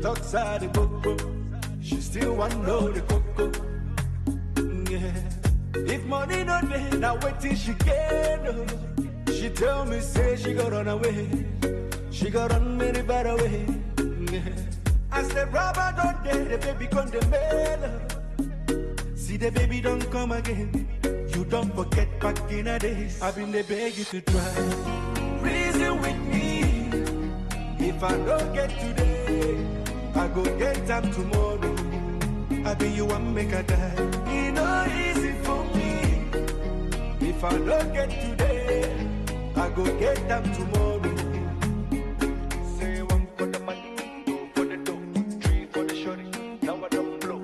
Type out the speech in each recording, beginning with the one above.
talks out the coco. She still want know the coco. Yeah. If money no day, now wait till she get. She tell me say she got run away. She got run many bad away. Yeah. As the rubber don't day, the baby come the mail. See the baby don't come again. You don't forget back in the days. I've been the beg you to try. Reason with me. If I don't get today, I go get them tomorrow. I be you and make a die. It no easy for me. If I don't get today, I go get them tomorrow. Say one for the money, two for the dough, three for the shorty. Now I don't blow.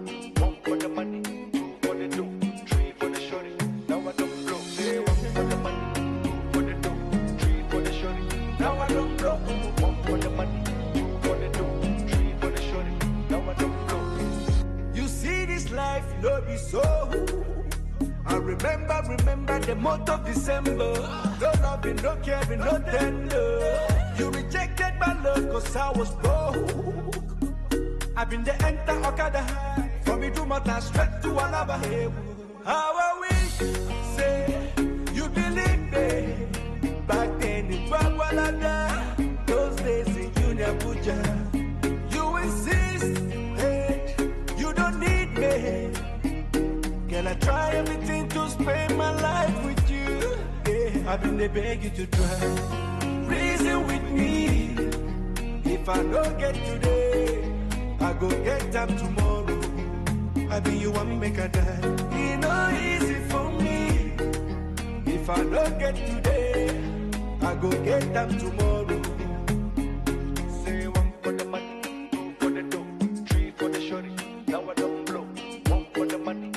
One for the money, two for the dough, three for the shorty. Now I don't blow. Say one for the money, two for the dough, three for the shorty. Now I don't blow. One for the money, two for the dough, three for the shorty. Now I don't blow. You see this life, no be so. I remember the month of December. No loving, no caring, no tender. You rejected my love cause I was broke. I've been the enter Okada. From me to Mata straight to Alaba. How I wish, say, you believe me. Back then in Bagwalada, those days in Union Abuja. You insist, hey, you don't need me. Girl, I try everything to spend my life with you. Yeah, I've been the beg you to try. Reason with me. If I don't get today, I go get them tomorrow. I be you and make a die. It no easy for me. If I don't get today, I go get them tomorrow. Say one for the money, two for the dough, three for the shorty. Now I don't blow. One for the money.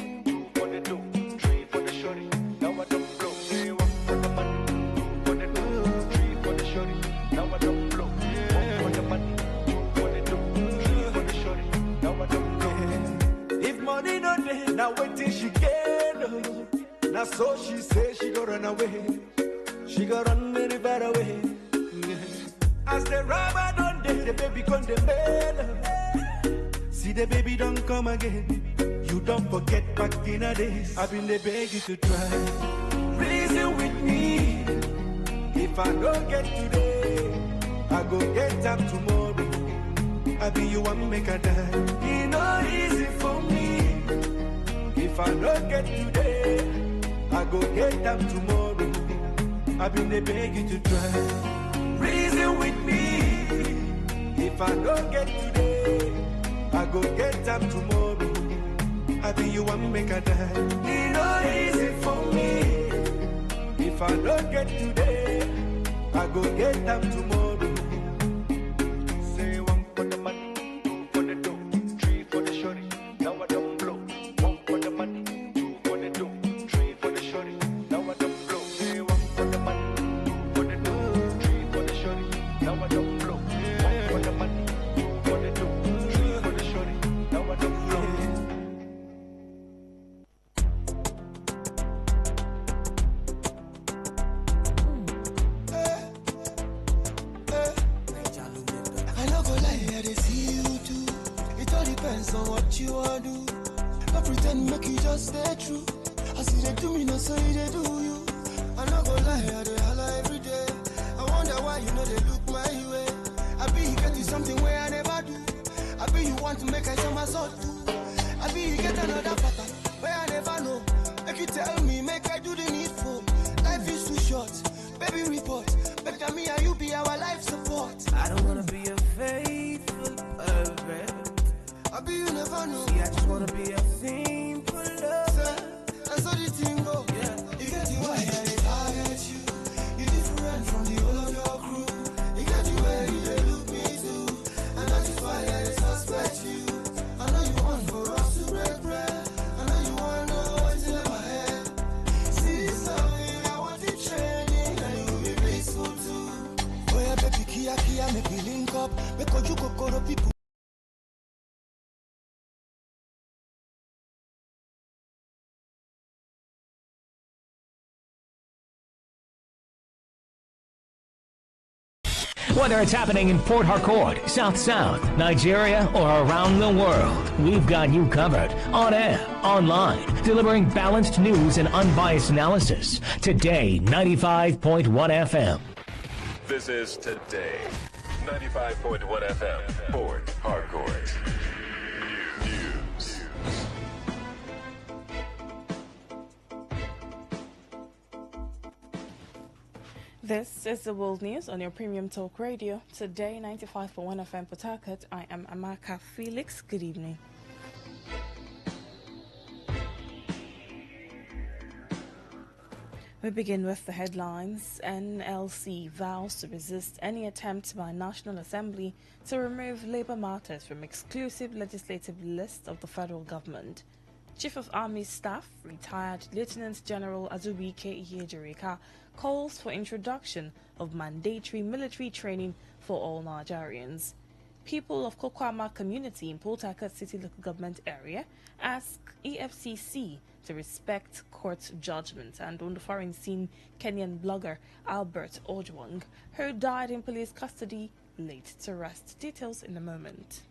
Now wait till she get. Now so she say she go run away. She go run very bad away. As the rubber don't day, the baby come the mail. See the baby don't come again. You don't forget back in the days. I've been the beg you to try. Reason with me. If I don't get today, I go get them tomorrow. I be you and make a die. It no easy for me. If I don't get today, I go get them tomorrow. I've been the beg you to try. Reason with me. If I don't get today, I go get them tomorrow. I be you and make a die. It no easy for me. If I don't get today, I go get them tomorrow. Say one for the money, two for the dough, three for the shorty. Now I don't blow. One for the money, two for the dough, three for the shorty. Now I don't blow. Say one for the money, two for the dough, three for the shorty. Now I don't blow. One for the money, two for the dough, three for the shorty. Now I don't blow. On what you want to do. Don't pretend, make you just stay true. I see they do me, no say they do you. I not go lie, I they holla every day. I wonder why you know they look my way. I be you get you something where I never do. I be you want to make I show my soul too. I be you get another pattern where I never know. Make you tell me, make I do the needful. Life is too short, baby report. Better me and you be our life support. I don't wanna be a faithful husband. I be you never know. See, I just wanna be a simple lover. And so the thing go. Yeah. You get the way I target you. You different from the whole of your crew. You get the way you they look me too. And that is why I suspect you. I know you want for us to break bread. I know you wanna know what's in my head. See this loving, I want it training. And you will be peaceful too. Oh yeah, baby, Kia, make me link up. Because you go people. Whether it's happening in Port Harcourt, South, Nigeria, or around the world, we've got you covered. On air, online, delivering balanced news and unbiased analysis. Today, 95.1 FM. This is Today. 95.1 FM, Port Harcourt. News. This is the World News on your Premium Talk Radio. Today, 95.1 FM Port Harcourt. I am Amaka Felix. Good evening. We begin with the headlines. NLC vows to resist any attempt by National Assembly to remove Labour martyrs from exclusive legislative list of the federal government. Chief of Army Staff, retired Lieutenant General Azubike Ihejereka, calls for introduction of mandatory military training for all Nigerians. People of Kokwama community in Port Harcourt City local government area ask EFCC to respect court judgment. And on the foreign scene, Kenyan blogger Albert Ojwang, who died in police custody, laid to rest. Details in a moment.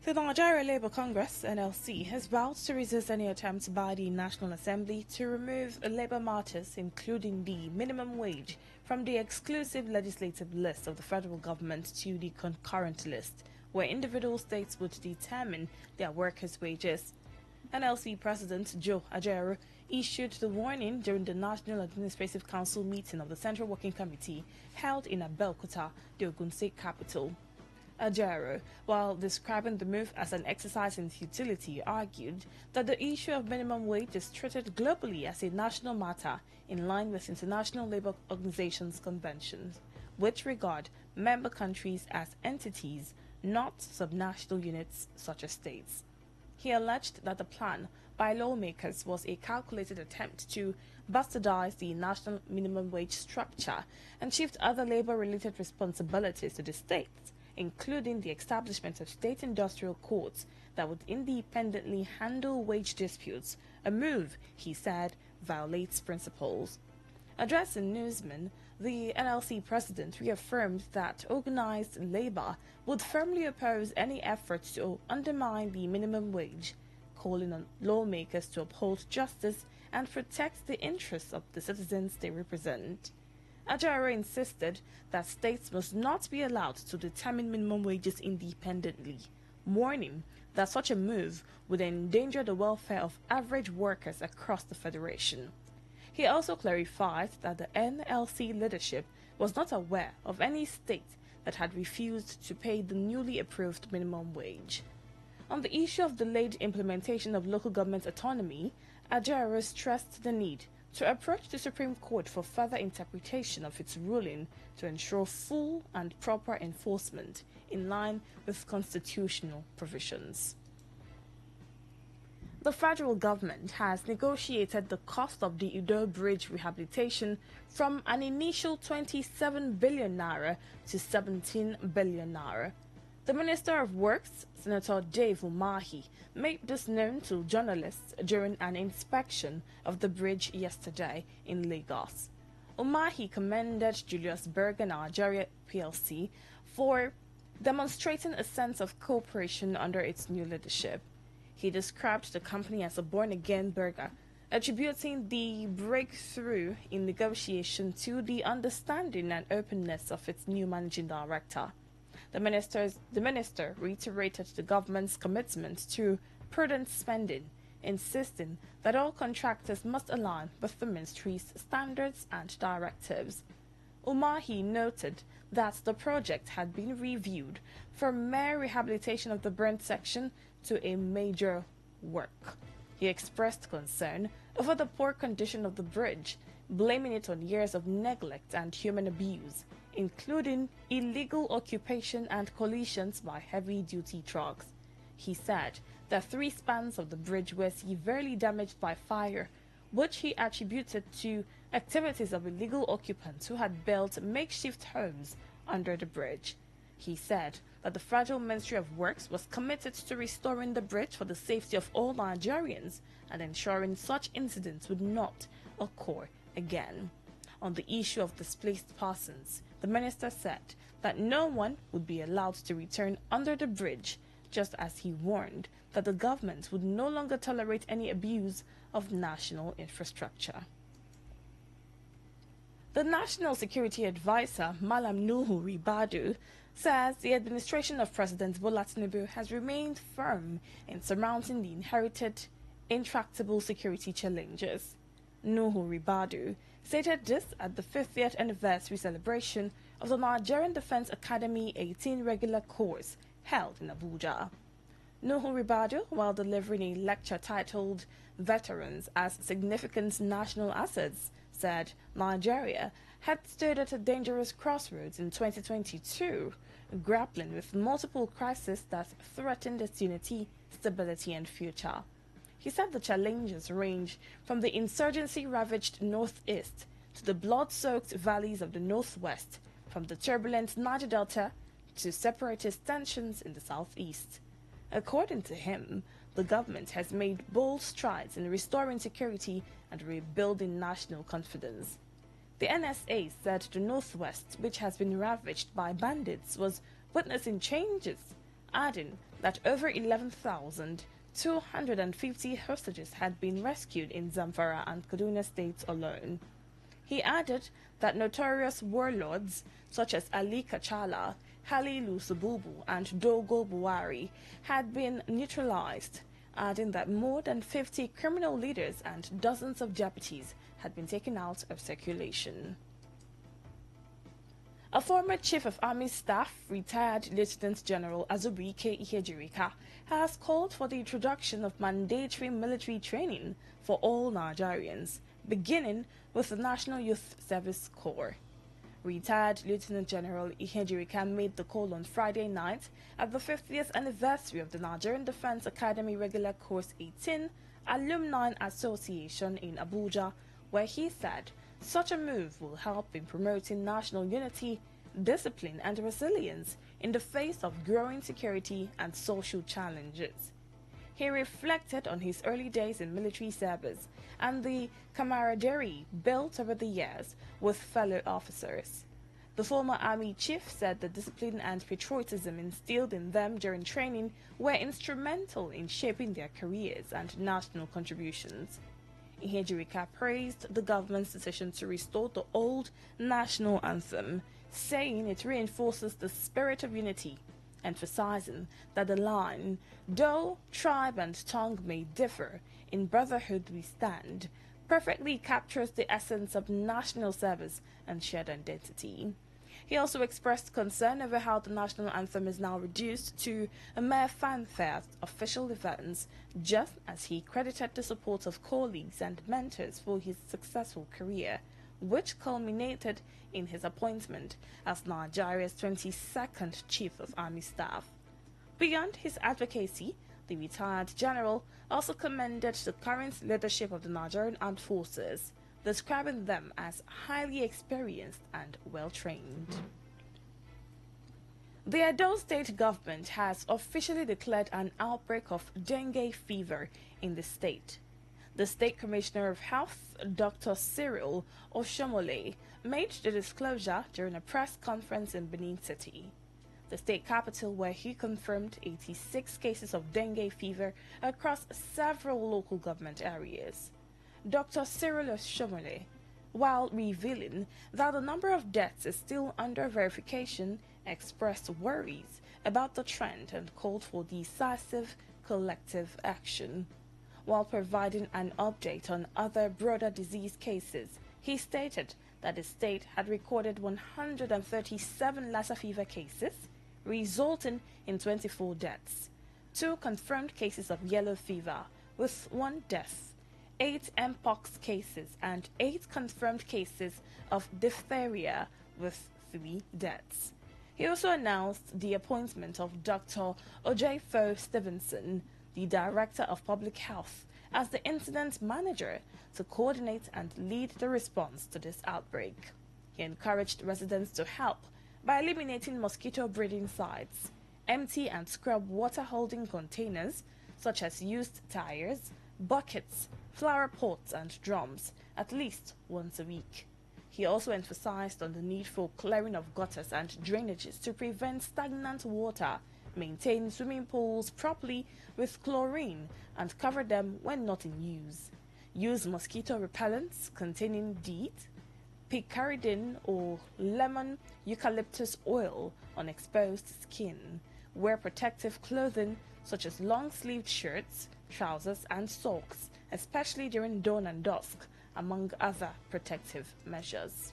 The Nigeria Labour Congress, NLC, has vowed to resist any attempts by the National Assembly to remove Labour martyrs, including the minimum wage, from the exclusive legislative list of the federal government to the concurrent list, where individual states would determine their workers' wages. NLC President Joe Ajaero issued the warning during the National Administrative Council meeting of the Central Working Committee held in Abeokuta, the Ogun State capital. Ajaero, while describing the move as an exercise in futility, argued that the issue of minimum wage is treated globally as a national matter in line with International Labour Organization's conventions, which regard member countries as entities, not subnational units such as states. He alleged that the plan by lawmakers was a calculated attempt to bastardize the national minimum wage structure and shift other labour-related responsibilities to the states, including the establishment of state industrial courts that would independently handle wage disputes, a move, he said, violates principles. Addressing newsmen, the NLC president reaffirmed that organized labor would firmly oppose any efforts to undermine the minimum wage, calling on lawmakers to uphold justice and protect the interests of the citizens they represent. Ajaero insisted that states must not be allowed to determine minimum wages independently, warning that such a move would endanger the welfare of average workers across the federation. He also clarified that the NLC leadership was not aware of any state that had refused to pay the newly approved minimum wage. On the issue of delayed implementation of local government autonomy, Ajaero stressed the need to approach the Supreme Court for further interpretation of its ruling to ensure full and proper enforcement in line with constitutional provisions. The federal government has negotiated the cost of the Udo Bridge rehabilitation from an initial 27 billion naira to 17 billion naira. The Minister of Works, Senator Dave Umahi, made this known to journalists during an inspection of the bridge yesterday in Lagos. Umahi commended Julius Berger Nigeria PLC for demonstrating a sense of cooperation under its new leadership. He described the company as a born-again burger, attributing the breakthrough in negotiation to the understanding and openness of its new managing director. The minister reiterated the government's commitment to prudent spending, insisting that all contractors must align with the ministry's standards and directives. Umahi noted that the project had been reviewed from mere rehabilitation of the burnt section to a major work. He expressed concern over the poor condition of the bridge, blaming it on years of neglect and human abuse, including illegal occupation and collisions by heavy-duty trucks. He said that 3 spans of the bridge were severely damaged by fire, which he attributed to activities of illegal occupants who had built makeshift homes under the bridge. He said that the Federal Ministry of Works was committed to restoring the bridge for the safety of all Nigerians and ensuring such incidents would not occur again. On the issue of displaced persons, the minister said that no one would be allowed to return under the bridge, just as he warned that the government would no longer tolerate any abuse of national infrastructure. The National Security Advisor, Malam Nuhu Ribadu, says the administration of President Bola Tinubu has remained firm in surmounting the inherited intractable security challenges. Nuhu Ribadu stated this at the 50th anniversary celebration of the Nigerian Defense Academy 18 regular course held in Abuja. Nuhu Ribadu, while delivering a lecture titled Veterans as Significant National Assets, said Nigeria had stood at a dangerous crossroads in 2022, grappling with multiple crises that threatened its unity, stability, and future. He said the challenges range from the insurgency-ravaged northeast to the blood-soaked valleys of the northwest, from the turbulent Niger Delta to separatist tensions in the southeast. According to him, the government has made bold strides in restoring security and rebuilding national confidence. The NSA said the northwest, which has been ravaged by bandits, was witnessing changes, adding that over 11,250 hostages had been rescued in Zamfara and Kaduna states alone. He added that notorious warlords such as Ali Kachala, Halilu Sububu, and Dogo Buhari had been neutralized, adding that more than 50 criminal leaders and dozens of deputies had been taken out of circulation. A former Chief of Army Staff, retired Lieutenant General Azubike Ihejirika, has called for the introduction of mandatory military training for all Nigerians, beginning with the National Youth Service Corps. Retired Lieutenant General Ihejirika made the call on Friday night at the 50th anniversary of the Nigerian Defense Academy Regular Course 18 Alumni Association in Abuja, where he said such a move will help in promoting national unity, discipline, and resilience in the face of growing security and social challenges. He reflected on his early days in military service and the camaraderie built over the years with fellow officers. The former army chief said the discipline and patriotism instilled in them during training were instrumental in shaping their careers and national contributions. Ihejirika praised the government's decision to restore the old national anthem, saying it reinforces the spirit of unity, emphasizing that the line, though tribe and tongue may differ, in brotherhood we stand, perfectly captures the essence of national service and shared identity. He also expressed concern over how the national anthem is now reduced to a mere fanfare at official events, just as he credited the support of colleagues and mentors for his successful career, which culminated in his appointment as Nigeria's 22nd Chief of Army Staff. Beyond his advocacy, the retired general also commended the current leadership of the Nigerian Armed Forces, describing them as highly experienced and well-trained. The Edo State government has officially declared an outbreak of dengue fever in the state. The State Commissioner of Health, Dr. Cyril Oshomole, made the disclosure during a press conference in Benin City, the state capital, where he confirmed 86 cases of dengue fever across several local government areas. Dr. Cyril Oshomole, while revealing that the number of deaths is still under verification, expressed worries about the trend and called for decisive collective action. While providing an update on other broader disease cases, he stated that the state had recorded 137 Lassa fever cases, resulting in 24 deaths, 2 confirmed cases of yellow fever, with 1 death, 8 Mpox cases, and 8 confirmed cases of diphtheria, with 3 deaths. He also announced the appointment of Dr. Ojefo Stevenson, the Director of Public Health, as the incident manager to coordinate and lead the response to this outbreak. He encouraged residents to help by eliminating mosquito breeding sites, empty and scrub water-holding containers such as used tires, buckets, flower pots and drums at least once a week. He also emphasized on the need for clearing of gutters and drainages to prevent stagnant water, maintain swimming pools properly with chlorine and cover them when not in use. Use mosquito repellents containing DEET, picaridin or lemon eucalyptus oil on exposed skin. Wear protective clothing such as long-sleeved shirts, trousers and socks, especially during dawn and dusk, among other protective measures.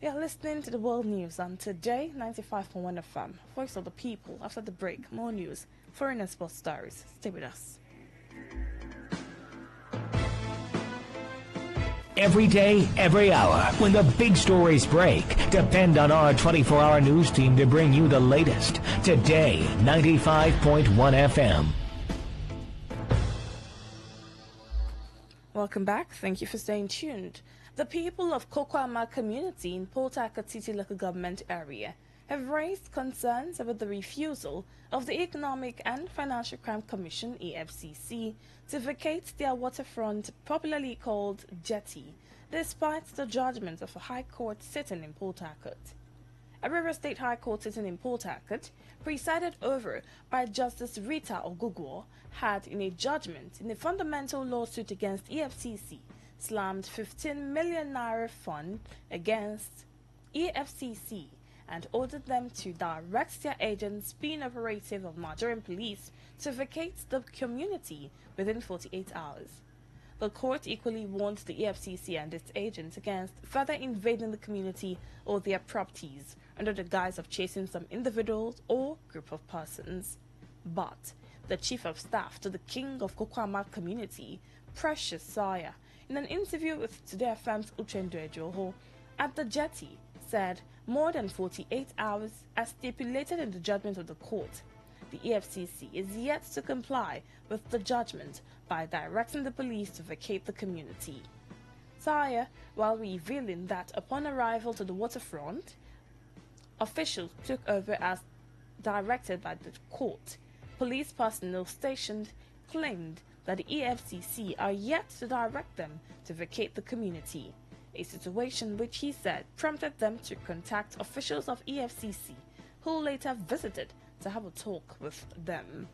You are listening to the World News on Today 95.1 FM, Voice of the People. After the break, more news, foreign and sports stories. Stay with us. Every day, every hour, when the big stories break, depend on our 24-hour news team to bring you the latest. Today 95.1 FM. Welcome back. Thank you for staying tuned. The people of Kokwama community in Port Harcourt City local government area have raised concerns about the refusal of the Economic and Financial Crime Commission, EFCC, to vacate their waterfront, popularly called jetty, despite the judgment of a High Court sitting in Port Harcourt. A River State High Court sitting in Port Harcourt, presided over by Justice Rita Ogugwo, had in a judgment in a fundamental lawsuit against EFCC slammed 15 million naira fund against EFCC and ordered them to direct their agents being operative of Nigerian police to vacate the community within 48 hours. The court equally warned the EFCC and its agents against further invading the community or their properties under the guise of chasing some individuals or group of persons. But the Chief of Staff to the King of Kokwama community, Precious Saya, in an interview with Today FM's Uchendu Ejoho at the jetty, said more than 48 hours as stipulated in the judgment of the court. The EFCC is yet to comply with the judgment by directing the police to vacate the community. Saya, while revealing that upon arrival to the waterfront, officials took over as directed by the court. Police personnel stationed claimed that the EFCC are yet to direct them to vacate the community, a situation which he said prompted them to contact officials of EFCC, who later visited to have a talk with them.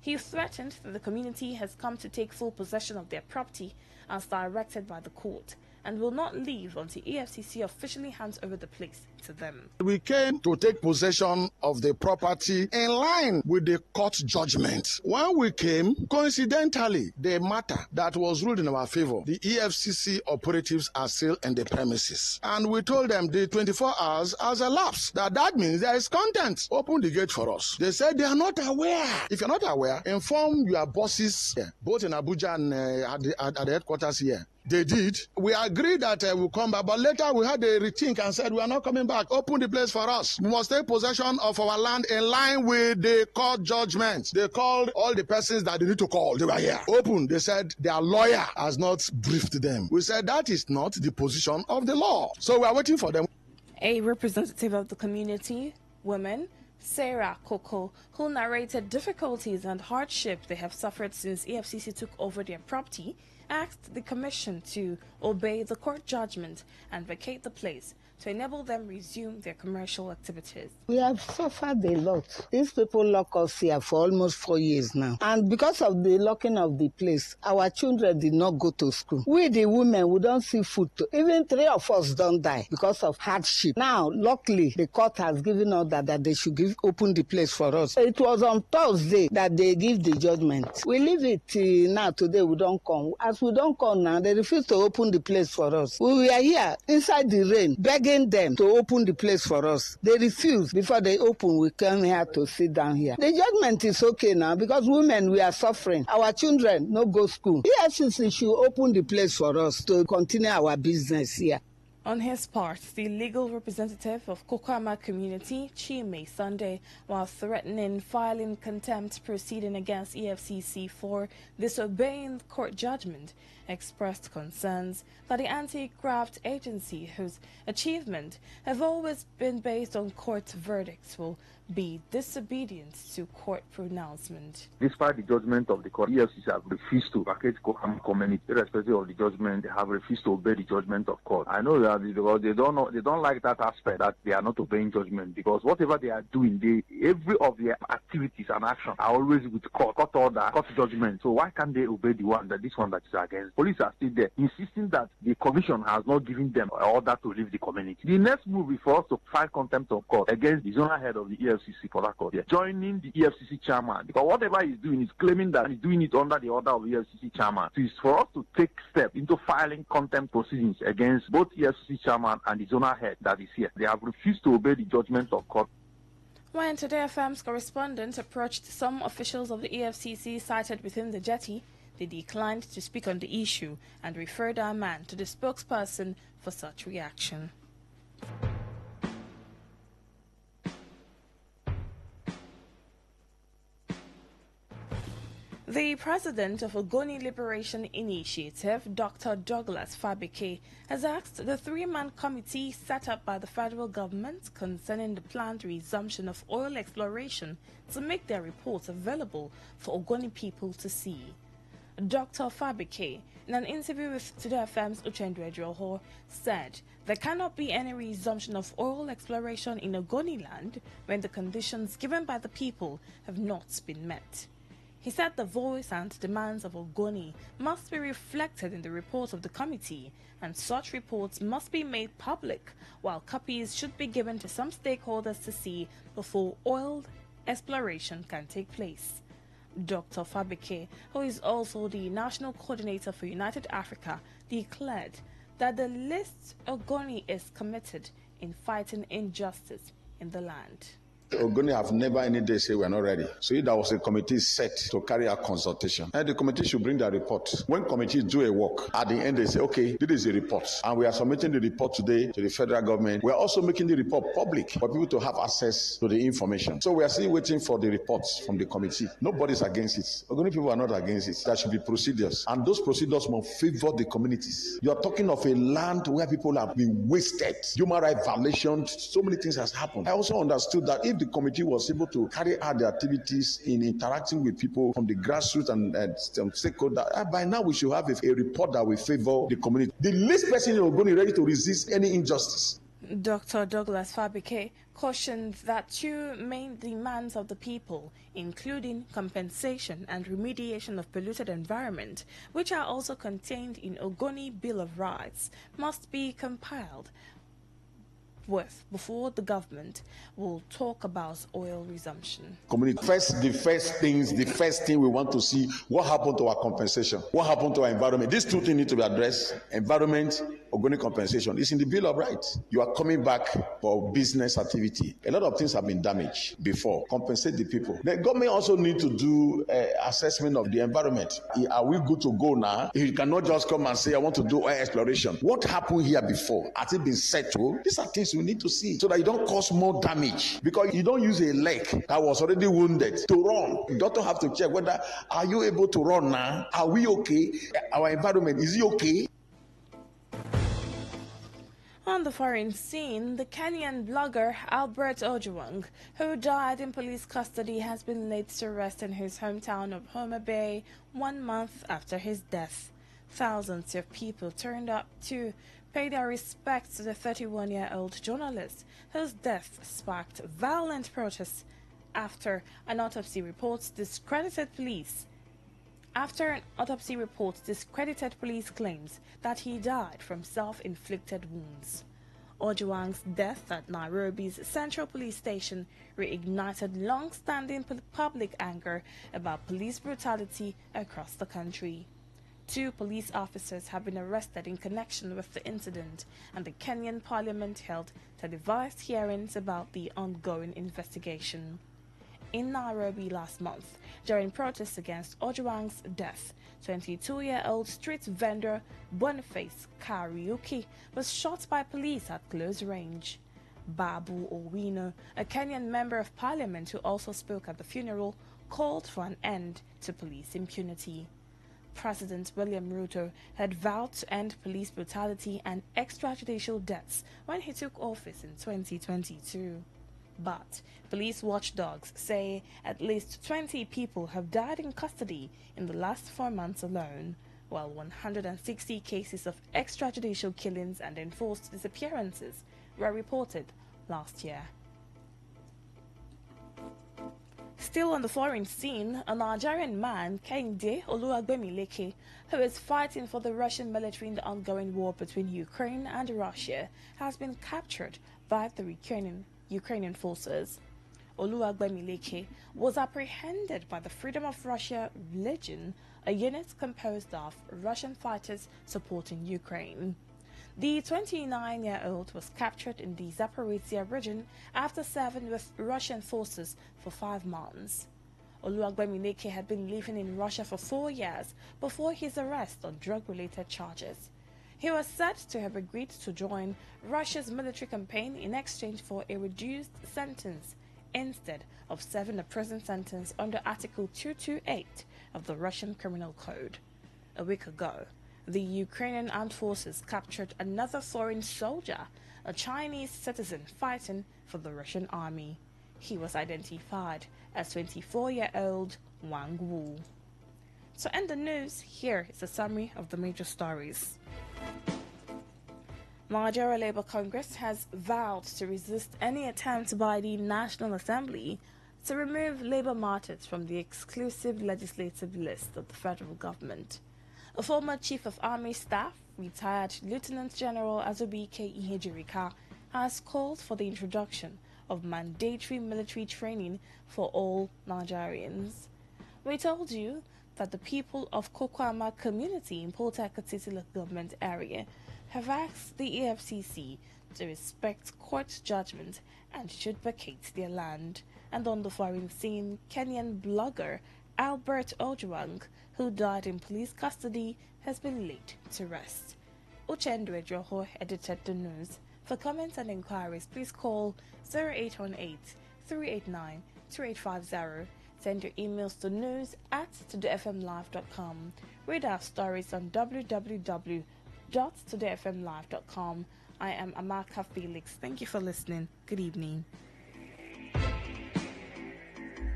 He threatened that the community has come to take full possession of their property as directed by the court and will not leave until EFCC officially hands over the place to them. We came to take possession of the property in line with the court judgment. When we came, coincidentally, the matter that was ruled in our favor, the EFCC operatives are still in the premises. And we told them the 24 hours has elapsed. That means there is content. Open the gate for us. They said they are not aware. If you're not aware, inform your bosses here, both in Abuja and at the headquarters here. They did. We agreed that we'll come back, but later we had a rethink and said we are not coming back. Open the place for us. We must take possession of our land in line with the court judgment. They called all the persons that they need to call. They were here. Open. They said their lawyer has not briefed them. We said that is not the position of the law. So we are waiting for them. A representative of the community, women, Sarah Koko, who narrated difficulties and hardship they have suffered since EFCC took over their property, asked the commission to obey the court judgment and vacate the place to enable them resume their commercial activities. We have suffered a lot. These people lock us here for almost 4 years now. And because of the locking of the place, our children did not go to school. We, the women, we don't see food. Even 3 of us don't die because of hardship. Now, luckily, the court has given order that they should open the place for us. It was on Thursday that they give the judgment. We leave it till now. Today, we don't come. As we don't come now, they refuse to open the place for us. We were here inside the rain, begging them to open the place for us. They refused. Before they open, we came here to sit down here. The judgment is okay now because women, we are suffering. Our children no go school. EFCC should open the place for us to continue our business here. On his part, the legal representative of Kokama community, Chime Sunday, while threatening filing contempt proceeding against EFCC for disobeying court judgment, expressed concerns that the anti-graft agency, whose achievements have always been based on court verdicts, will be disobedient to court pronouncement. Despite the judgment of the court, EFCC have refused to vacate Kokama community, irrespective of the judgment. They have refused to obey the judgment of court. I know that because they don't like that aspect that they are not obeying judgment, because whatever they are doing, every of their activities and actions are always with court order, court judgment. So why can't they obey this one that is against? Police are still there, insisting that the commission has not given them an order to leave the community. The next move is for us to file contempt of court against the zonal head of the EFCC for that court, joining the EFCC chairman, because whatever he's doing is claiming that he's doing it under the order of the EFCC chairman. So it's for us to take steps into filing contempt proceedings against both EFCC chairman and the zonal head that is here. They have refused to obey the judgment of court. When Today FM's correspondent approached some officials of the EFCC sited within the jetty, they declined to speak on the issue and referred our man to the spokesperson for such reaction. The president of Ogoni Liberation Initiative, Dr. Douglas Fabike, has asked the three-man committee set up by the federal government concerning the planned resumption of oil exploration to make their reports available for Ogoni people to see. Dr. Fabike, in an interview with Today FM's Uchendu Ejoho, said there cannot be any resumption of oil exploration in Ogoni land when the conditions given by the people have not been met. He said the voice and demands of Ogoni must be reflected in the report of the committee, and such reports must be made public, while copies should be given to some stakeholders to see before oil exploration can take place. Dr. Fabike, who is also the national coordinator for United Africa, declared that the least Ogoni is committed in fighting injustice in the land. Ogoni have never any day say we are not ready. So if there was a committee set to carry out consultation, and the committee should bring their report. When committees do a work, at the end they say, okay, this is a report, and we are submitting the report today to the federal government. We are also making the report public for people to have access to the information. So we are still waiting for the reports from the committee. Nobody is against it. Ogoni people are not against it. There should be procedures, and those procedures must favor the communities. You are talking of a land where people have been wasted, human rights violations, so many things has happened. I also understood that if the committee was able to carry out the activities in interacting with people from the grassroots and stakeholders, by now we should have a report that will favor the community. The least person in Ogoni ready to resist any injustice. Dr. Douglas Fabike cautioned that two main demands of the people, including compensation and remediation of polluted environment, which are also contained in Ogoni Bill of Rights, must be compiled with before the government will talk about oil resumption. Community the first thing we want to see, what happened to our compensation, what happened to our environment. These two things need to be addressed. Environment, Ogoni compensation. It's in the Bill of Rights. You are coming back for business activity. A lot of things have been damaged before. Compensate the people. The government also need to do assessment of the environment. Are we good to go now? You cannot just come and say, I want to do oil exploration. What happened here before? Has it been settled? These are things we need to see so that you don't cause more damage, because you don't use a leg that was already wounded to run. The doctor have to check whether are you able to run now? Are we okay? Our environment, is it okay? On the foreign scene, the Kenyan blogger Albert Ojwang, who died in police custody, has been laid to rest in his hometown of Homa Bay 1 month after his death. Thousands of people turned up to pay their respects to the 31-year-old journalist, whose death sparked violent protests after an autopsy report discredited police claims that he died from self-inflicted wounds. Ojwang's death at Nairobi's Central Police Station reignited long-standing public anger about police brutality across the country. 2 police officers have been arrested in connection with the incident, and the Kenyan Parliament held televised hearings about the ongoing investigation. in Nairobi last month during protests against Ojwang's death. 22-year-old street vendor Boniface Kariuki was shot by police at close range. Babu Owino, a Kenyan member of parliament who also spoke at the funeral, called for an end to police impunity. President William Ruto had vowed to end police brutality and extrajudicial deaths when he took office in 2022. But police watchdogs say at least 20 people have died in custody in the last 4 months alone, while 160 cases of extrajudicial killings and enforced disappearances were reported last year. Still on the foreign scene, a Nigerian man, Kehinde Oluwagbemileke, who is fighting for the Russian military in the ongoing war between Ukraine and Russia, has been captured by the Ukrainian forces. Oluwagbemileke was apprehended by the Freedom of Russia Legion, a unit composed of Russian fighters supporting Ukraine. The 29-year-old was captured in the Zaporizhia region after serving with Russian forces for 5 months. Oluwagbemileke had been living in Russia for 4 years before his arrest on drug-related charges. He was said to have agreed to join Russia's military campaign in exchange for a reduced sentence instead of serving a prison sentence under Article 228 of the Russian Criminal Code. A week ago, the Ukrainian armed forces captured another foreign soldier, a Chinese citizen fighting for the Russian army. He was identified as 24-year-old Wang Wu. To end the news, here is a summary of the major stories. Nigeria Labour Congress has vowed to resist any attempt by the National Assembly to remove Labour martyrs from the exclusive legislative list of the federal government. A former Chief of Army Staff, retired Lieutenant General Azubike Ihejirika, has called for the introduction of mandatory military training for all Nigerians. We told you that the people of Kokwama community in Port Harcourt City local government area have asked the EFCC to respect court judgment and should vacate their land. And on the foreign scene, Kenyan blogger Albert Ojwang, who died in police custody, has been laid to rest. Uchendu Ejoho edited the news. For comments and inquiries, please call 0818-389-2850. Send your emails to news@todayfmlive.com. Read our stories on www.todayfmlive.com. I am Amaka Felix. Thank you for listening. Good evening.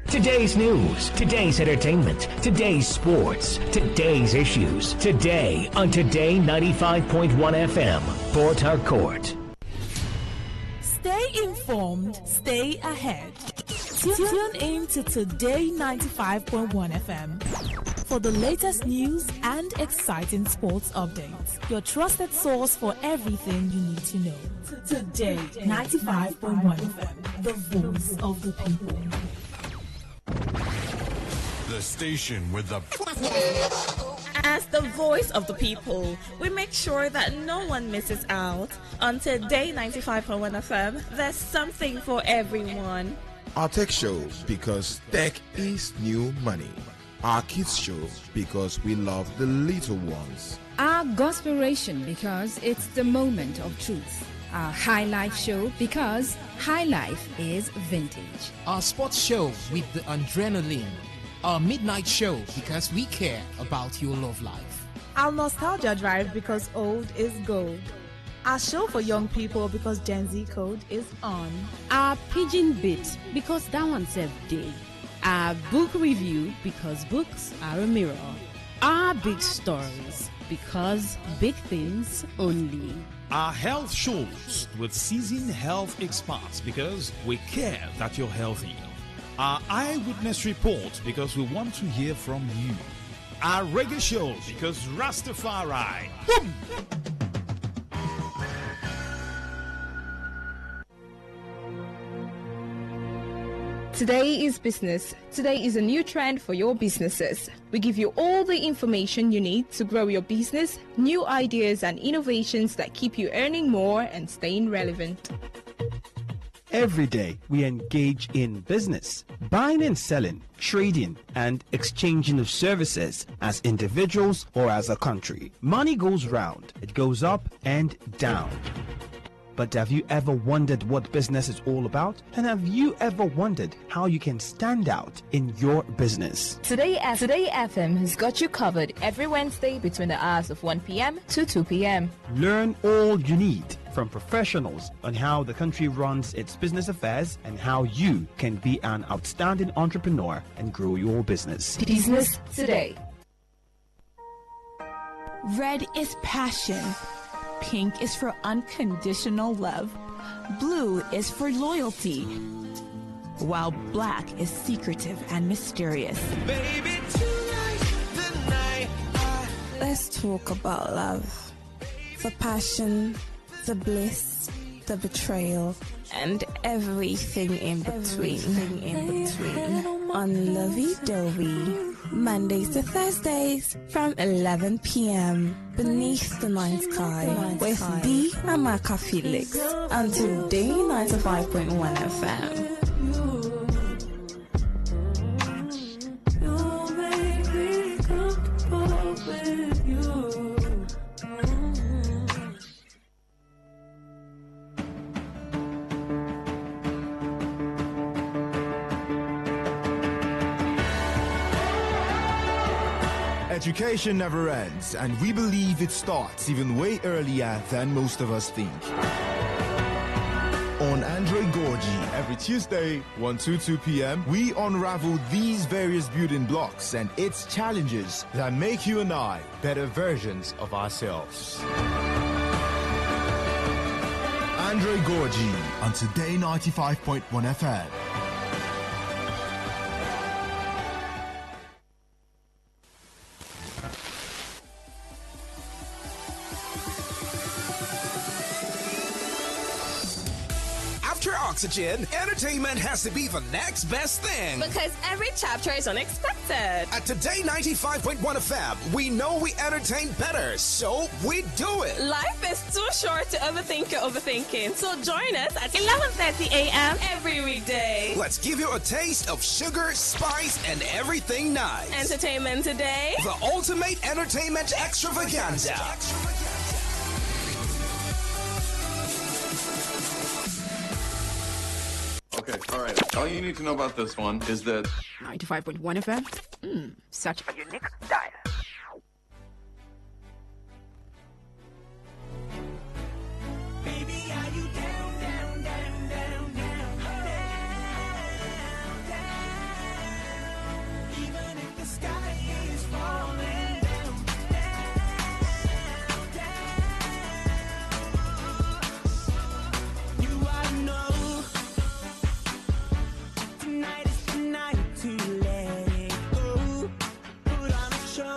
Today's news, today's entertainment, today's sports, today's issues. Today on Today 95.1 FM, Port Harcourt. Stay informed, stay ahead. Tune in to Today 95.1 FM for the latest news and exciting sports updates. Your trusted source for everything you need to know. Today 95.1 FM, the voice of the people. The station with the... As the voice of the people, we make sure that no one misses out. On Today 95.1 FM, there's something for everyone. Our tech show, because tech is new money. Our kids show, because we love the little ones. Our Gospelration, because it's the moment of truth. Our High Life show, because high life is vintage. Our sports show with the adrenaline. Our midnight show, because we care about your love life. Our nostalgia drive, because old is gold. Our show for young people, because Gen Z code is on. Our Pigeon Bit, because that one's a day. Our book review, because books are a mirror. Our big stories, because big things only. Our health shows with seasoned health experts, because we care that you're healthy. Our eyewitness report, because we want to hear from you. Our reggae show, because Rastafari. Boom! Today is business. Today is a new trend for your businesses. We give you all the information you need to grow your business, new ideas and innovations that keep you earning more and staying relevant. Every day, we engage in business, buying and selling, trading, and exchanging of services as individuals or as a country. Money goes round, it goes up and down. But have you ever wondered what business is all about? And have you ever wondered how you can stand out in your business? Today FM has got you covered every Wednesday between the hours of 1 p.m. to 2 p.m. Learn all you need from professionals on how the country runs its business affairs and how you can be an outstanding entrepreneur and grow your business. Business Today. Red is passion. Pink is for unconditional love. Blue is for loyalty. While black is secretive and mysterious. Baby, tonight, let's talk about love. The passion, the bliss, the betrayal, and everything in between. On Lovey Dovey. Mondays to Thursdays from 11 p.m. beneath the night sky with D. Amaka Felix on Today 95.1 FM. Education never ends, and we believe it starts even way earlier than most of us think. On Android Gorgie, every Tuesday, 1 to 2 p.m., we unravel these various building blocks and its challenges that make you and I better versions of ourselves. Android Gorgie on Today 95.1 FM. Oxygen, entertainment has to be the next best thing. Because every chapter is unexpected. At Today 95.1 FM, we know we entertain better, so we do it. Life is too short to overthink your overthinking. So join us at 11:30 a.m. every weekday. Let's give you a taste of sugar, spice, and everything nice. Entertainment Today. The ultimate entertainment extravaganza. Okay, all right. All you need to know about this one is that 95.1 FM. Search for your next dial. baby, are you down, down, down, down, down, down, down? Even if the sky is falling down, down, down. You ought to know. Tonight is the night to let it go. Put on a show.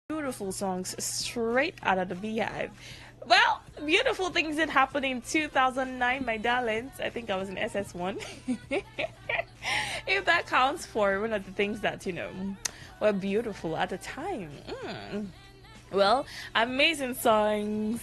Beautiful songs straight out of the beehive. Well, beautiful things did happen in 2009, my darlings. I think I was in SS1. If that counts for one of the things that, were beautiful at the time. Well, amazing songs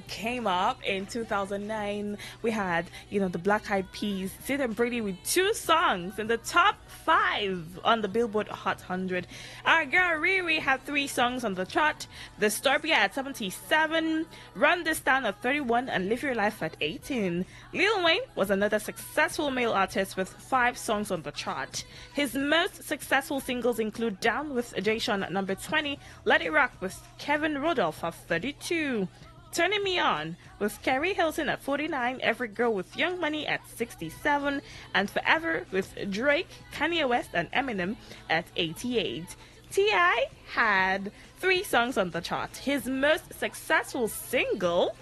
came up in 2009. We had, the Black Eyed Peas, Sid and Brady with 2 songs in the top 5 on the Billboard Hot 100. Our girl Riri had 3 songs on the chart. Disturbia at 77, Run This Town at 31, and Live Your Life at 18. Lil Wayne was another successful male artist with 5 songs on the chart. His most successful singles include Down with Jay Sean at number 20, Let It Rock with Kevin Rudolph at 32, Turning Me On with Carrie Hilton at 49, Every Girl with Young Money at 67, and Forever with Drake, Kanye West, and Eminem at 88. T.I. had 3 songs on the chart. His most successful single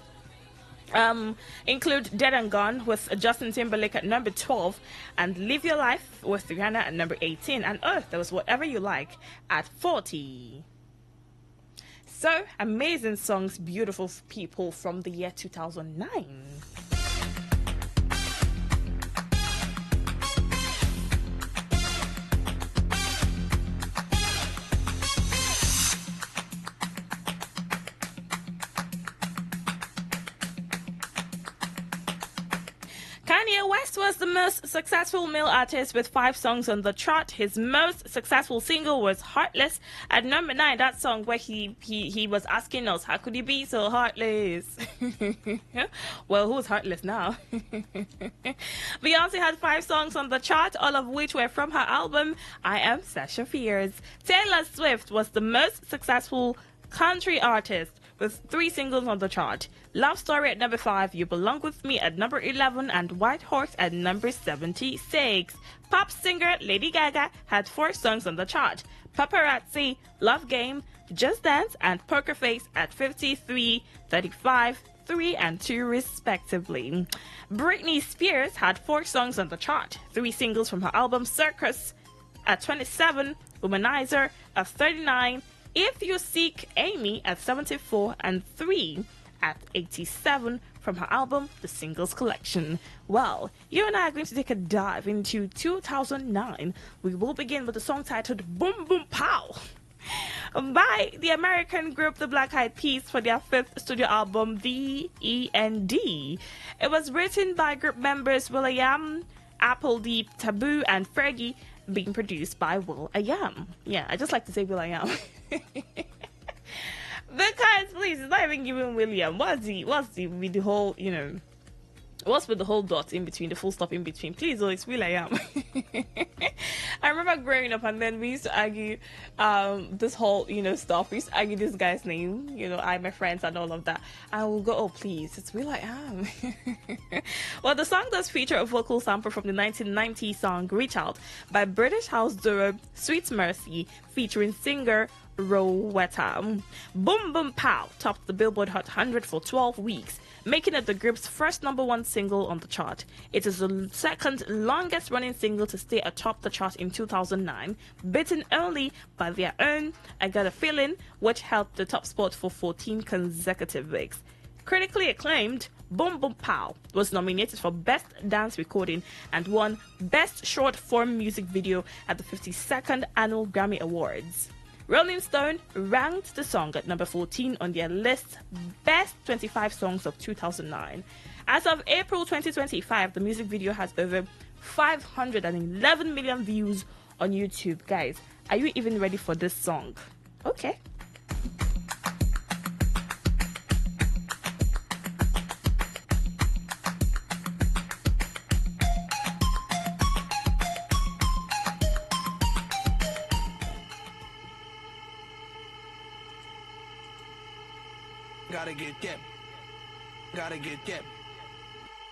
include Dead and Gone with Justin Timberlake at number 12, and Live Your Life with Rihanna at number 18, and there was Whatever You Like at 40. So, amazing songs, beautiful people from the year 2009. Kanye West was the most successful male artist with 5 songs on the chart. His most successful single was Heartless at number 9. That song where he was asking us, how could he be so heartless? Well, who's heartless now? Beyonce had 5 songs on the chart, all of which were from her album I Am Sasha Fierce. Taylor Swift was the most successful country artist with 3 singles on the chart. Love Story at number 5, You Belong With Me at number 11, and White Horse at number 76. Pop singer Lady Gaga had 4 songs on the chart. Paparazzi, Love Game, Just Dance, and Poker Face at 53, 35, 3, and 2 respectively. Britney Spears had 4 songs on the chart. 3 singles from her album Circus at 27, Womanizer at 39, If You Seek Amy at 74, and 3 at 87 from her album The Singles Collection. Well, you and I are going to take a dive into 2009. We will begin with a song titled Boom Boom Pow by the American group The Black Eyed Peas for their 5th studio album V.E.N.D. It was written by group members will.i.am, Appledeep, Taboo, and Fergie, being produced by will.i.am. Yeah, I just like to say will.i.am. Because, please, it's not even giving William. What's with the whole, what's with the whole dot in between, the full stop in between? Please, it's will.i.am. I remember growing up, and then we used to argue this whole, stuff. We used to argue this guy's name, my friends and all of that. I will go, oh, please, it's will.i.am. Well, the song does feature a vocal sample from the 1990 song Reach Out by British house duo Sweet Mercy, featuring singer Rowetta. Boom Boom Pow topped the Billboard Hot 100 for 12 weeks, making it the group's first #1 single on the chart. It is the second longest running single to stay atop the chart in 2009, beaten only by their own I Got a Feeling, which held the top spot for 14 consecutive weeks. Critically acclaimed, Boom Boom Pow was nominated for Best Dance Recording and won Best Short Form Music Video at the 52nd Annual Grammy Awards. Rolling Stone ranked the song at number 14 on their list Best 25 Songs of 2009. As of April 2025, the music video has over 511 million views on YouTube. Guys, are you even ready for this song? Okay. Gotta get that. Gotta get that.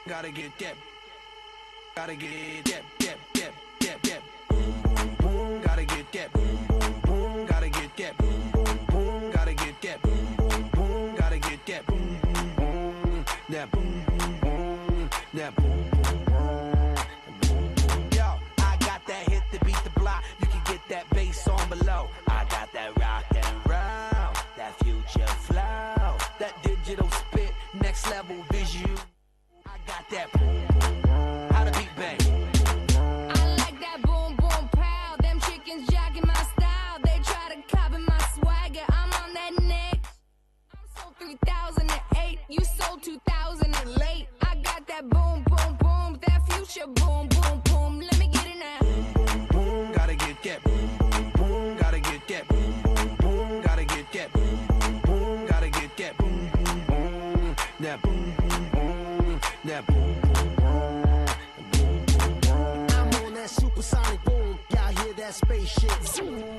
Gotta get that. Gotta get that. Boom, boom, boom. Gotta get that. Boom, boom, boom. Gotta get that. Boom, boom, boom. Gotta get that. Boom, boom, boom. Gotta get that. Boom, boom, boom. That boom, boom, boom. That boom, boom, boom. Yo, I got that hit to beat the block. You can get that bass on below. I got that rock and roll. got that boom, boom, boom. How the beat bang? I like that boom, boom, pow. Them chickens jacking my style. They try to copy my swagger. I'm on that next. I'm sold 3008. You sold 2000 and late. I got that boom, boom, boom. That future boom, boom, boom. Let me get it now. Boom, boom, boom. Gotta get that boom, boom, boom. Gotta get that boom, boom, boom. Gotta get that boom, boom, boom. Gotta get that boom, boom, boom. That boom, boom, boom. That boom, boom, boom. I'm on that supersonic boom. Y'all hear that spaceship?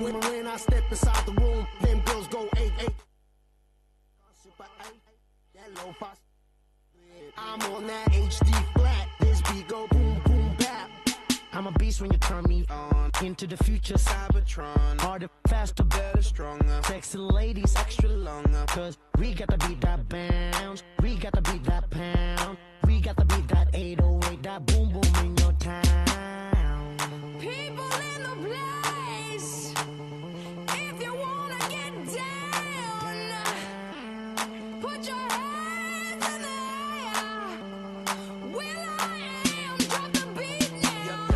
When I step inside the room, them girls go 8-8. That low fast. I'm on that HD flat. This beat go boom, boom, bap. I'm a beast when you turn me on. Into the future, Cybertron. Harder, faster, better, stronger. Sexy ladies, extra longer. Cause we got to beat that bounce. We got to beat that pound. We got to beat that 808. That boom, boom in your town. People in the place. If you wanna get down, put your hands in the air. Will I am, drop the beat now.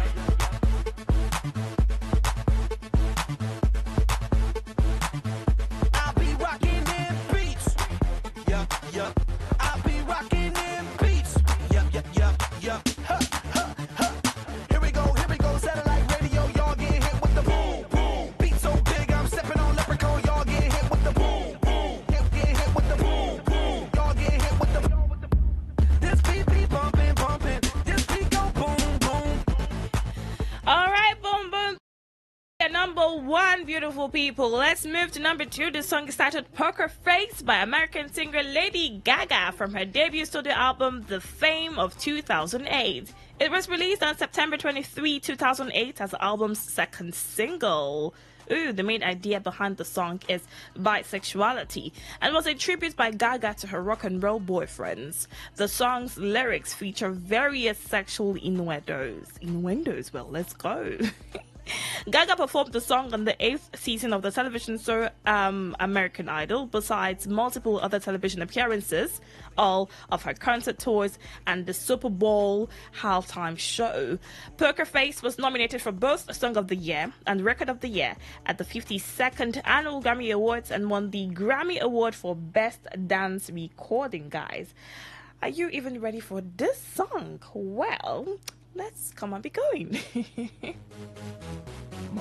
I'll be rocking them beats. Yup, yup. I'll be rocking them beats. Yup, yup, yup, yup. Huh, huh, huh. Here we go, satellite radio. Y'all get hit with the boom, boom. Beat so big, I'm stepping on leprechaun. Y'all get hit with the boom, boom. Get hit with the boom, boom. Y'all get hit with the boom. This beat be bumping, bumping. This beat go boom, boom. All right, boom, boom. Number one, beautiful people. Let's move to number two. The song is titled Poker Face by American singer Lady Gaga from her debut studio album, The Fame of 2008. It was released on September 23, 2008 as the album's second single. Ooh, the main idea behind the song is bisexuality and was a tribute by Gaga to her rock and roll boyfriends. The song's lyrics feature various sexual innuendos. Well, let's go. Gaga performed the song on the 8th season of the television show American Idol, besides multiple other television appearances, all of her concert tours, and the Super Bowl halftime show. Poker Face was nominated for both Song of the Year and Record of the Year at the 52nd Annual Grammy Awards and won the Grammy Award for Best Dance Recording, guys. Are you even ready for this song? Well, let's come on, be going. I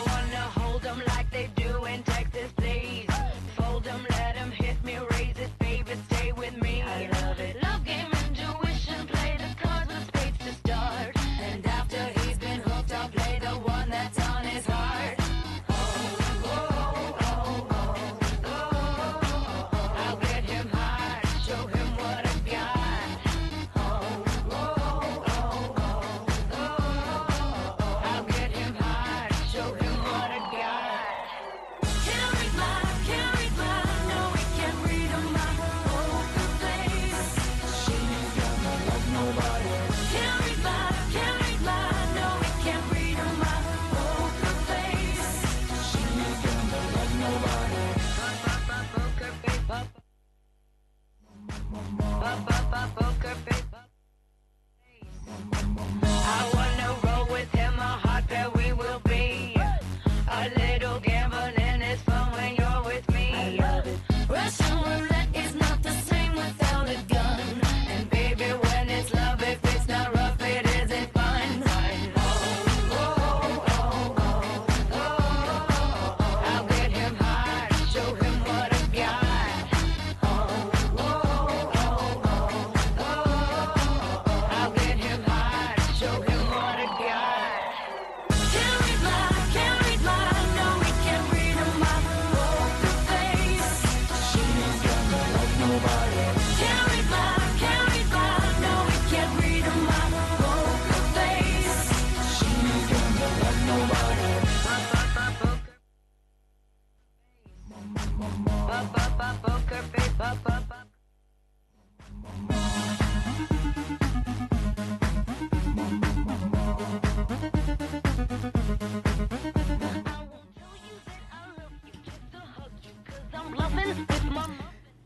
wanna hold them like they do in Texas, please. Fold them, let them hit me, raise it, baby, stay with me. I love it. Love game, intuition, play the cards with spades to start. And after he's been hooked, I'll play the one.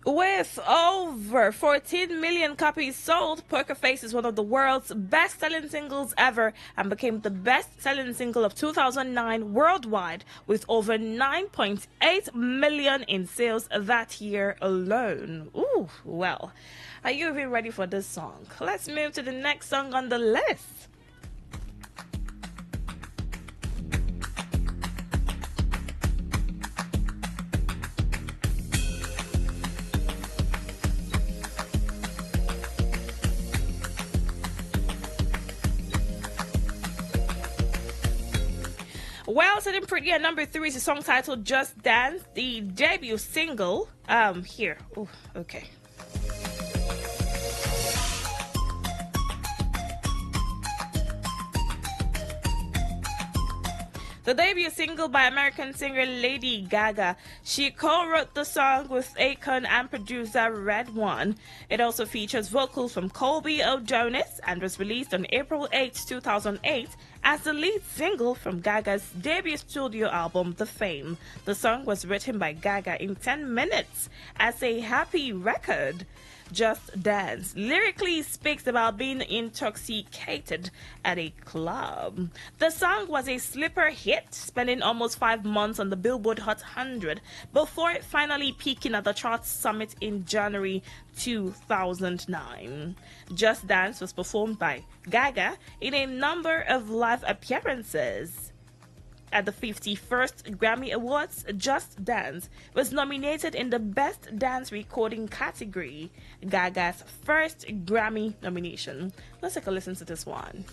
With over 14 million copies sold, Poker Face is one of the world's best-selling singles ever and became the best-selling single of 2009 worldwide with over 9.8 million in sales that year alone. Ooh, well, are you even ready for this song? Let's move to the next song on the list. Well, sitting pretty at number 3 is a song titled Just Dance, the debut single. Here. Ooh, okay. The debut single by American singer Lady Gaga. She co-wrote the song with Akon and producer Red One. It also features vocals from Colby O'Jonas and was released on April 8, 2008 as the lead single from Gaga's debut studio album, The Fame. The song was written by Gaga in 10 minutes as a happy record. Just Dance lyrically speaks about being intoxicated at a club. The song was a sleeper hit, spending almost 5 months on the Billboard Hot 100 before it finally peaking at the charts summit in January 2009. Just Dance was performed by Gaga in a number of live appearances. At the 51st Grammy Awards, Just Dance was nominated in the Best Dance Recording category, Gaga's first Grammy nomination. Let's take a listen to this one.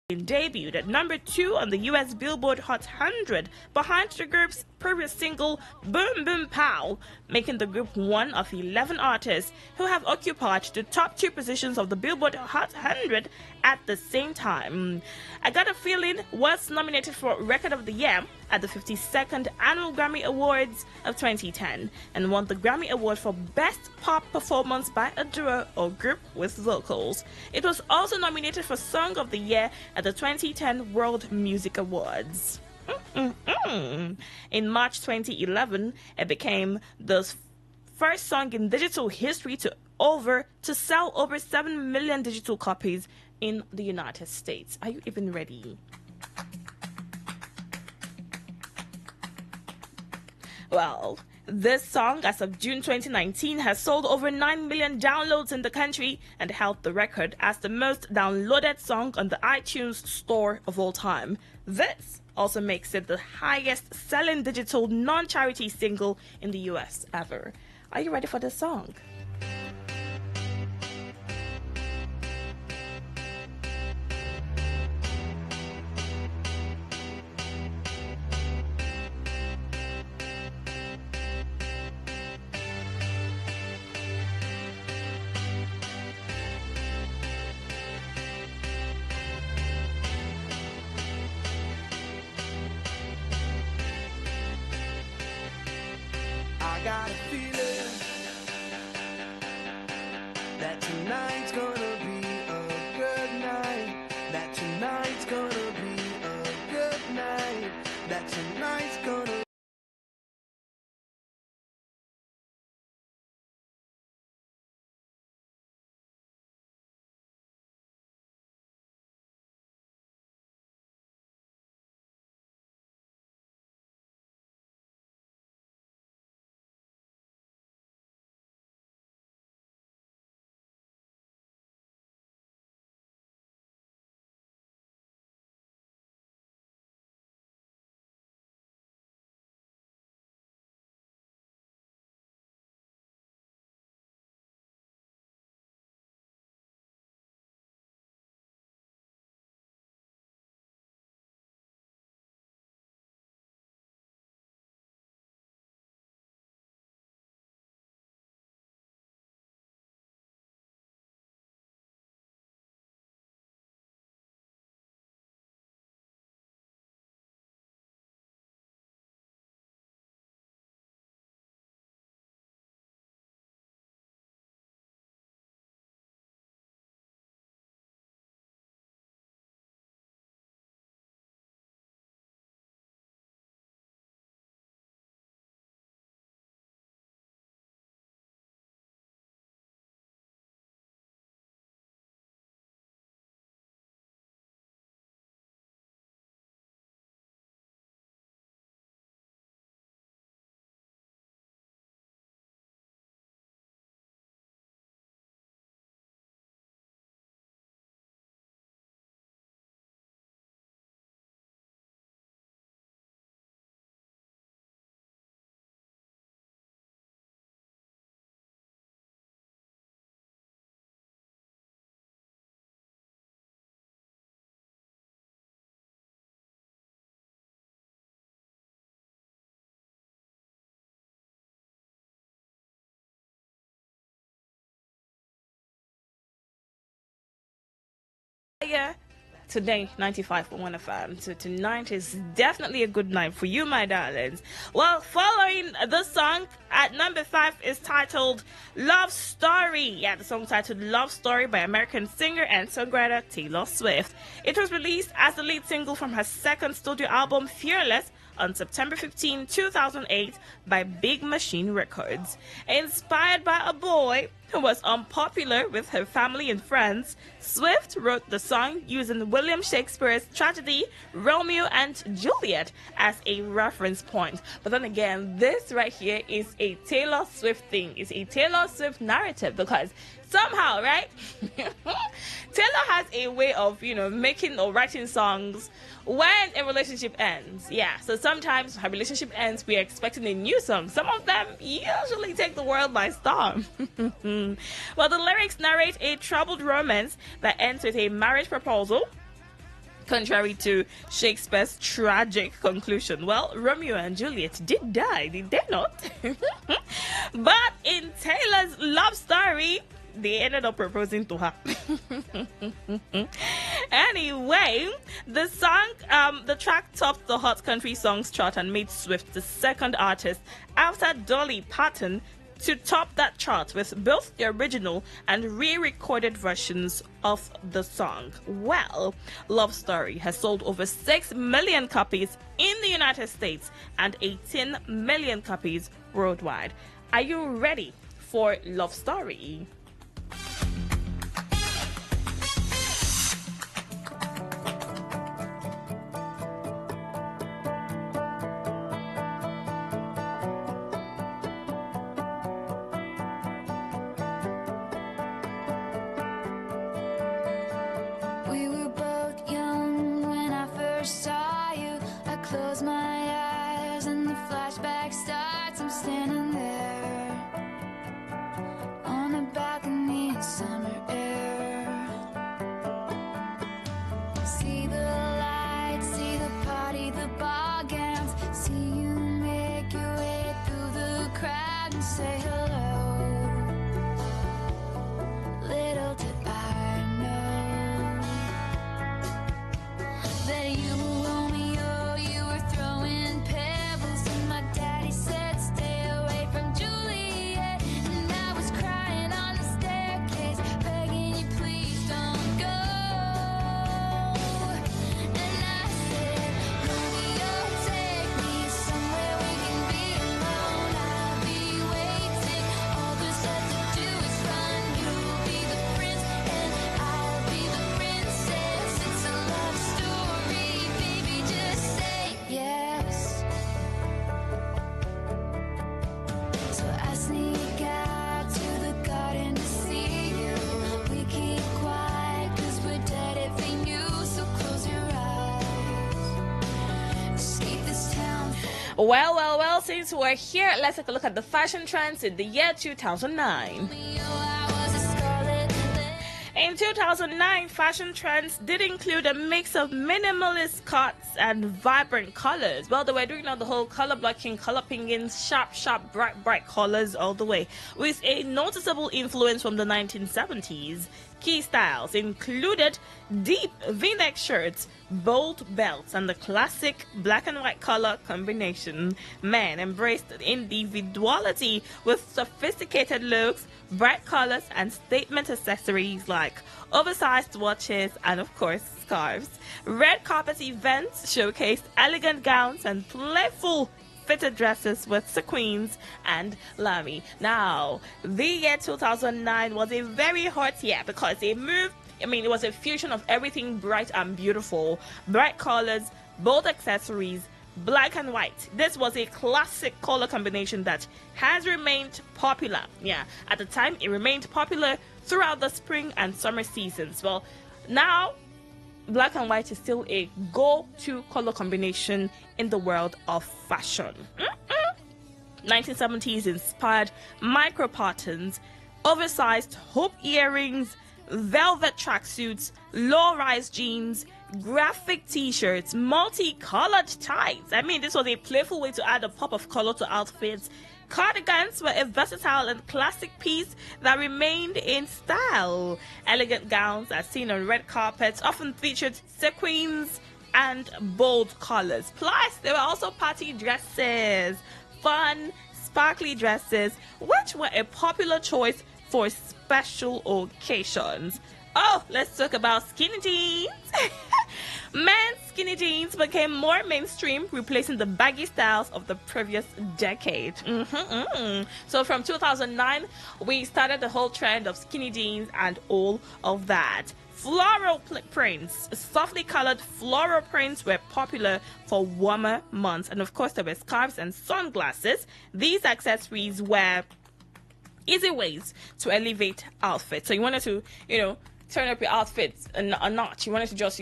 debuted at number 2 on the US Billboard Hot 100 behind the group's previous single Boom Boom Pow, making the group one of 11 artists who have occupied the top 2 positions of the Billboard Hot 100 at the same time. I Got a Feeling was nominated for Record of the Year at the 52nd Annual Grammy Awards of 2010 and won the Grammy Award for Best Pop Performance by a Duo or Group with Vocals. It was also nominated for Song of the Year at the 2010 World Music Awards. In March 2011, it became the first song in digital history to sell over 7 million digital copies in the United States. Are you even ready? Well, this song, as of June 2019, has sold over 9 million downloads in the country and held the record as the most downloaded song on the iTunes store of all time. This also makes it the highest selling digital non-charity single in the US ever. Are you ready for this song? I got a feeling that tonight's gonna be a good night. That tonight's gonna be a good night. That tonight's gonna. Yeah. Today, 95.1 FM. So tonight is definitely a good night for you, my darlings. Well, following the song at number 5 is titled Love Story. Yeah, the song titled Love Story by American singer and songwriter Taylor Swift. It was released as the lead single from her second studio album, Fearless, on September 15, 2008 by Big Machine Records. Inspired by a boy who was unpopular with her family and friends, Swift wrote the song using William Shakespeare's tragedy Romeo and Juliet as a reference point. But then again, this right here is a Taylor Swift thing. It's a Taylor Swift narrative because somehow, right? Taylor has a way of, making or writing songs when a relationship ends. Yeah, so sometimes her relationship ends, we're expecting a new song. Some of them usually take the world by storm. Well, the lyrics narrate a troubled romance that ends with a marriage proposal Contrary to Shakespeare's tragic conclusion, well, Romeo and Juliet did die, did they not? But in Taylor's love story, they ended up proposing to her. Anyway, the track topped the Hot Country Songs chart and made Swift the second artist after Dolly Parton to top that chart with both the original and re-recorded versions of the song. Well, Love Story has sold over 6 million copies in the United States and 18 million copies worldwide. Are you ready for Love Story? Well, since we're here, let's take a look at the fashion trends in the year 2009. In 2009, fashion trends did include a mix of minimalist cuts and vibrant colors. Well, they were doing the whole color blocking, color pinging, sharp, bright colors all the way, with a noticeable influence from the 1970s. Key styles included deep V-neck shirts, bold belts, and the classic black and white color combination. Men embraced individuality with sophisticated looks, bright colors, and statement accessories like oversized watches and, of course, scarves. Red carpet events showcased elegant gowns and playful fitted dresses with sequins and lamy. Now, the year 2009 was a very hot year because it was a fusion of everything bright and beautiful. Bright colors, bold accessories, black and white. This was a classic color combination that has remained popular. Yeah, at the time, it remained popular throughout the spring and summer seasons. Well, now, black and white is still a go-to color combination in the world of fashion. 1970s inspired micro patterns, oversized hoop earrings, velvet tracksuits, low-rise jeans, graphic t-shirts, multicolored ties. This was a playful way to add a pop of color to outfits. Cardigans were a versatile and classic piece that remained in style. Elegant gowns, as seen on red carpets, often featured sequins and bold colors. Plus, there were also party dresses, fun, sparkly dresses, which were a popular choice for special occasions. Oh, let's talk about skinny jeans. Men's skinny jeans became more mainstream, replacing the baggy styles of the previous decade. So from 2009, we started the whole trend of skinny jeans and all of that. Floral prints, softly colored floral prints were popular for warmer months. And of course, there were scarves and sunglasses. These accessories were easy ways to elevate outfits. So you wanted to, turn up your outfits a notch. You wanted to just,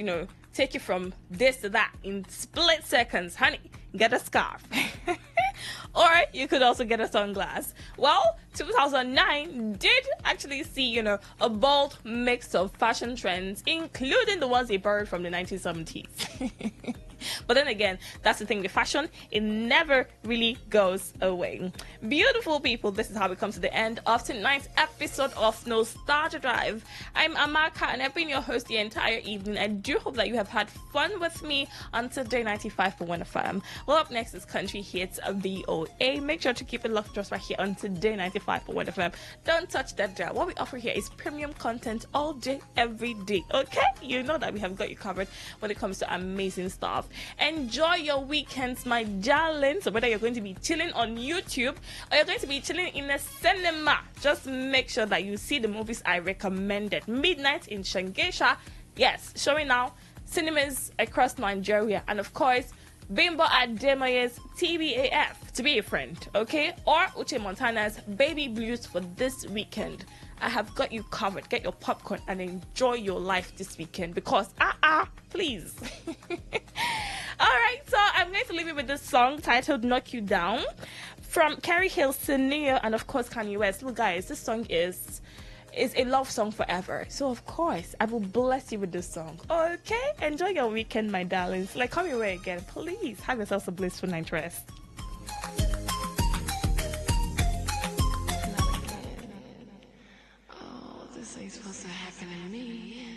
take you from this to that in split seconds. Honey, get a scarf. Or you could also get a sunglass. Well, 2009 did actually see, a bold mix of fashion trends, including the ones they borrowed from the 1970s. But then again, that's the thing with fashion, it never really goes away. Beautiful people, this is how we come to the end of tonight's episode of Nostalgia Drive. I'm Amaka and I've been your host the entire evening. I do hope that you have had fun with me on Today 95.1 FM. Well, up next is Country Hits VOA. Make sure to keep it locked just right here on Today 95.1 FM. Don't touch that dial. What we offer here is premium content all day, every day. Okay? You know that we have got you covered when it comes to amazing stuff. Enjoy your weekends, my darlings. So whether you're going to be chilling on YouTube or you're going to be chilling in a cinema, just make sure that you see the movies I recommended. Midnight in Shangesha, yes, showing now cinemas across Nigeria, and of course Bimbo Ademoye's TBAF, To Be a Friend, okay? Or Uche Montana's Baby Blues for this weekend. I have got you covered. Get your popcorn and enjoy your life this weekend because, please. Alright, so I'm going to leave you with this song titled Knock You Down from Carrie Hill, Senior, and of course Kanye West. Look guys, this song is a love song forever. So of course, I will bless you with this song. Okay? Enjoy your weekend, my darlings. Like, come your way again. Please have yourselves a blissful night rest. This ain't supposed to happen to me.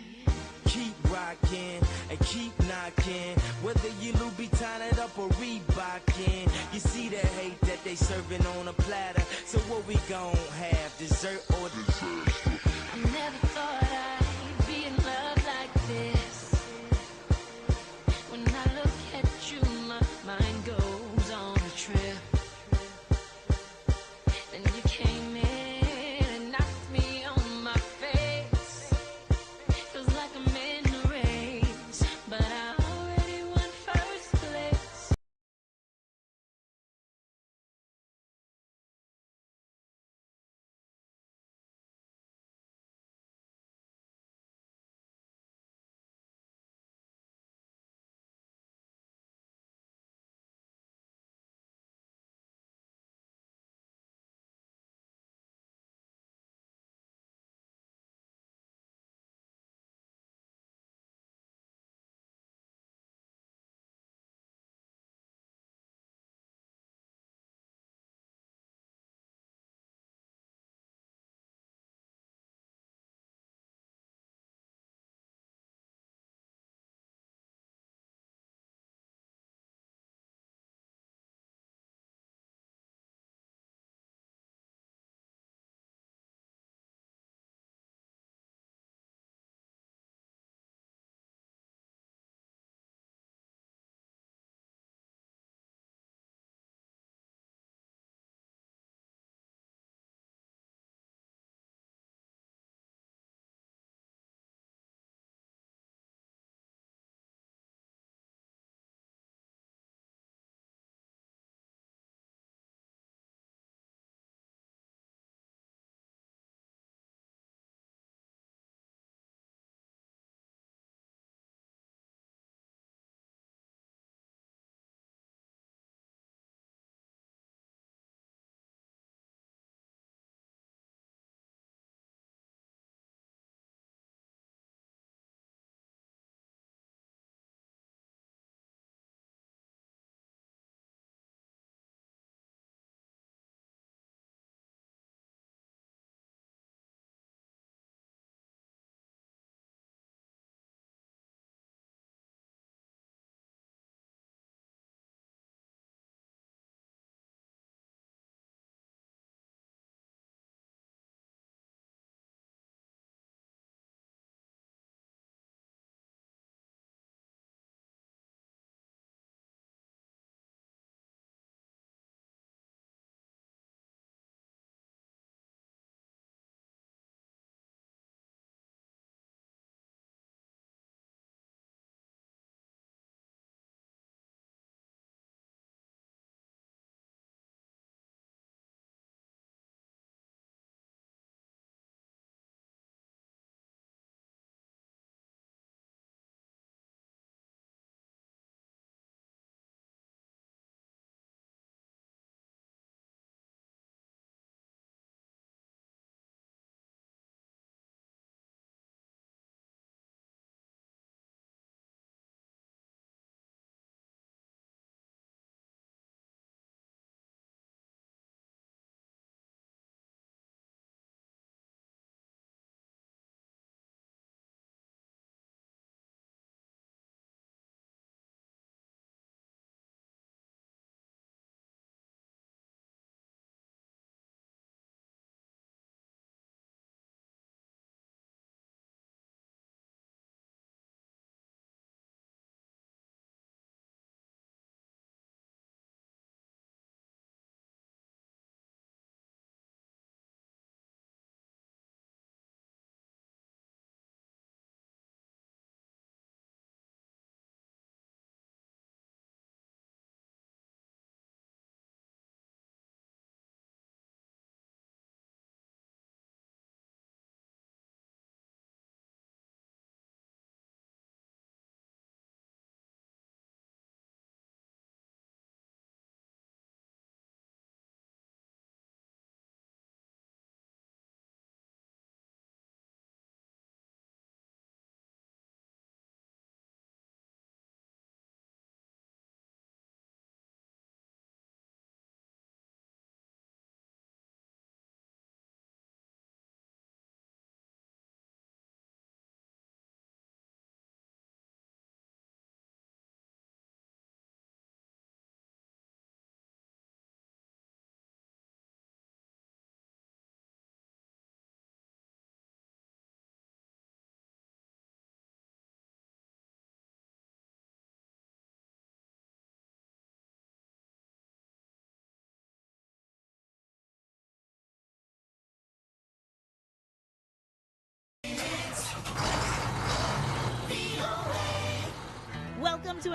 Keep rocking and keep knocking. Whether you Louboutin it up or Reebokin, you see the hate that they serving on a platter. So what we gon' have, dessert or dessert? I never thought I'd be in love like this. When I look at you, my mind goes on a trip. Then you came in and knocked me on my face. Feels like I'm in the race, but I already won first place.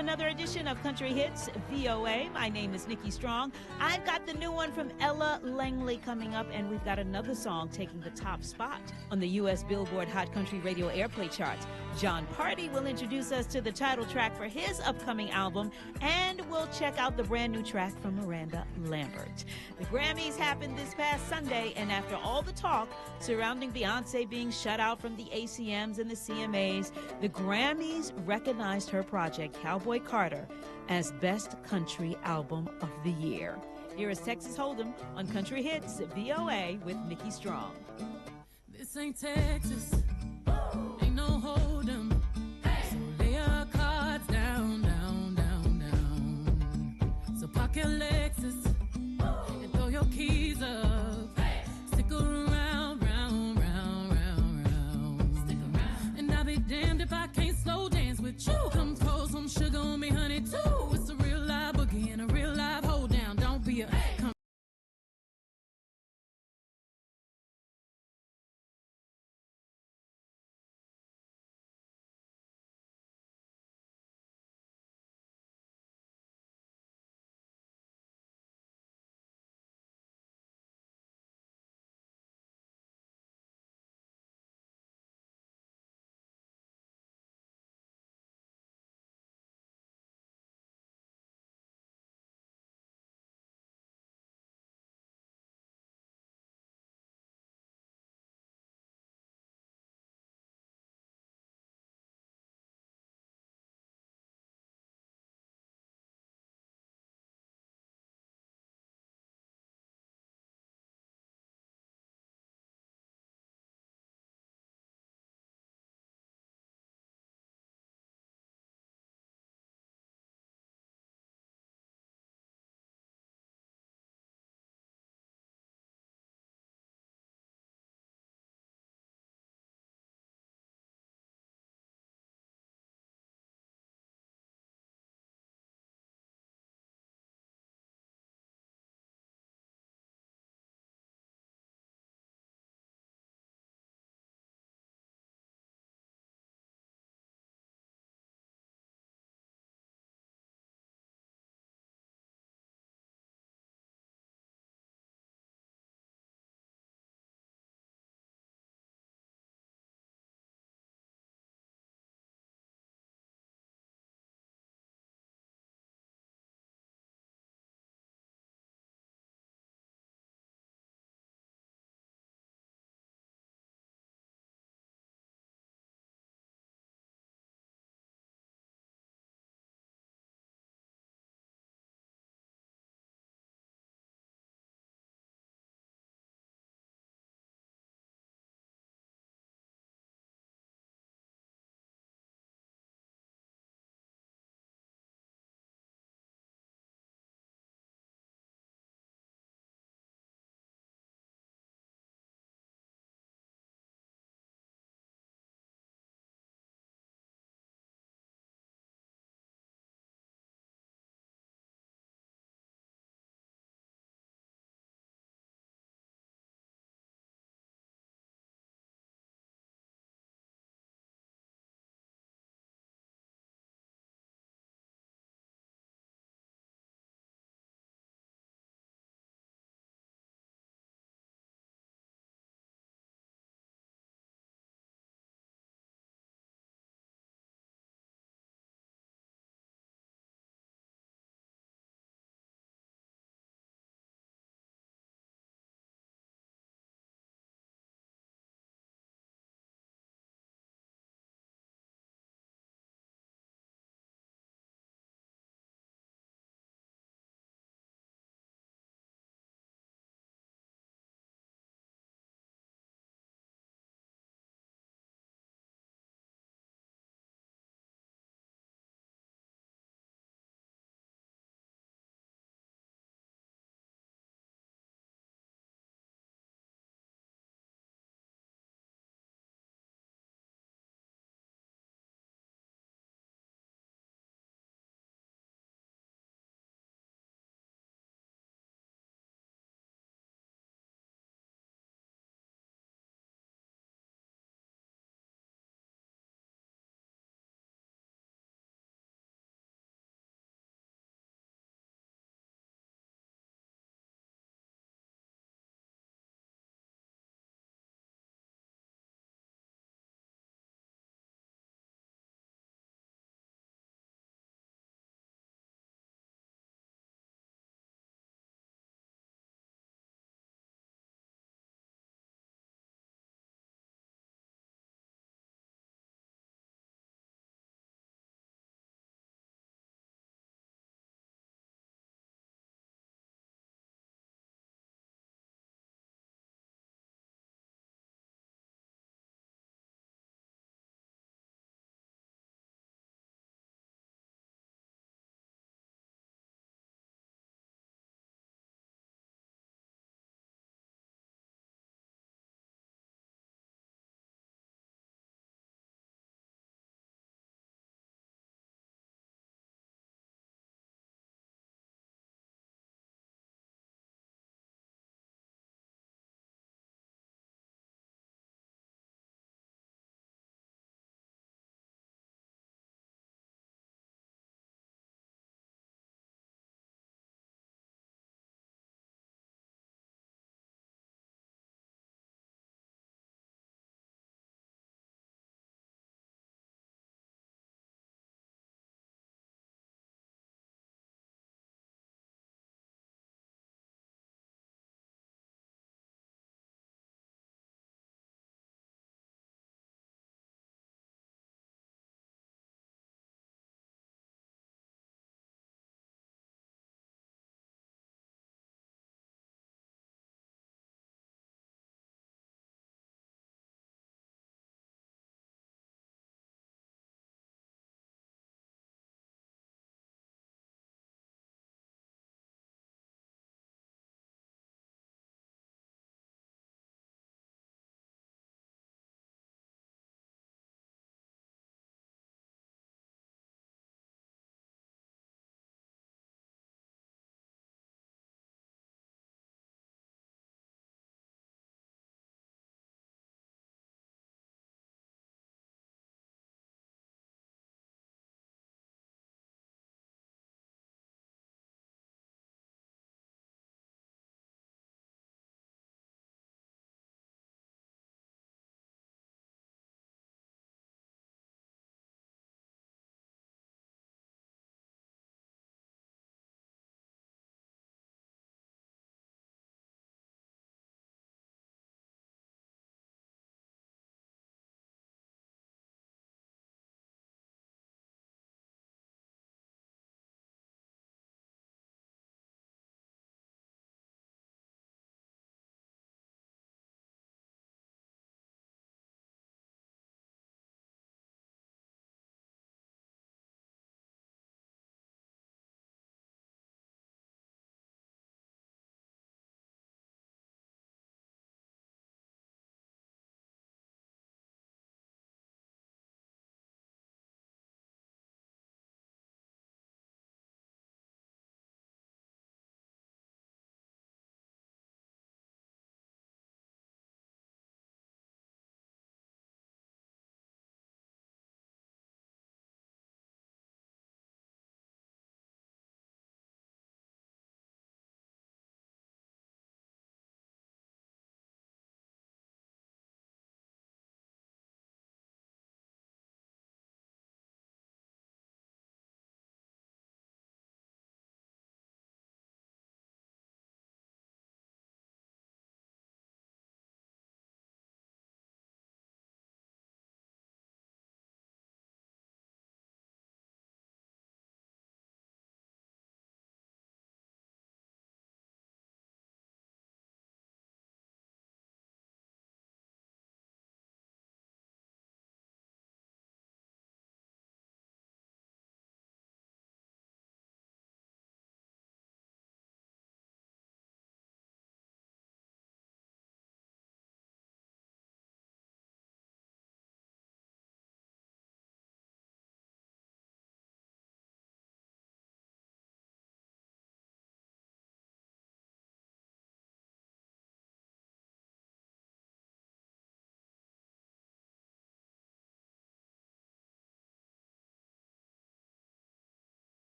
another edition of Country Hits VOA. My name is Nikki Strong. I've got the new one from Ella Langley coming up, and we've got another song taking the top spot on the U.S. Billboard Hot Country Radio Airplay charts. John Party will introduce us to the title track for his upcoming album, and we'll check out the brand new track from Miranda Lambert. The Grammys happened this past Sunday, and after all the talk surrounding Beyonce being shut out from the ACMs and the CMAs, the Grammys recognized her project, Cowboy Carter, as Best Country Album of the Year. Here is Texas Hold'em on Country Hits VOA with Nikki Strong. This ain't Texas, ain't no Hold'em, so lay your cards down, down, down, down. So pocket leg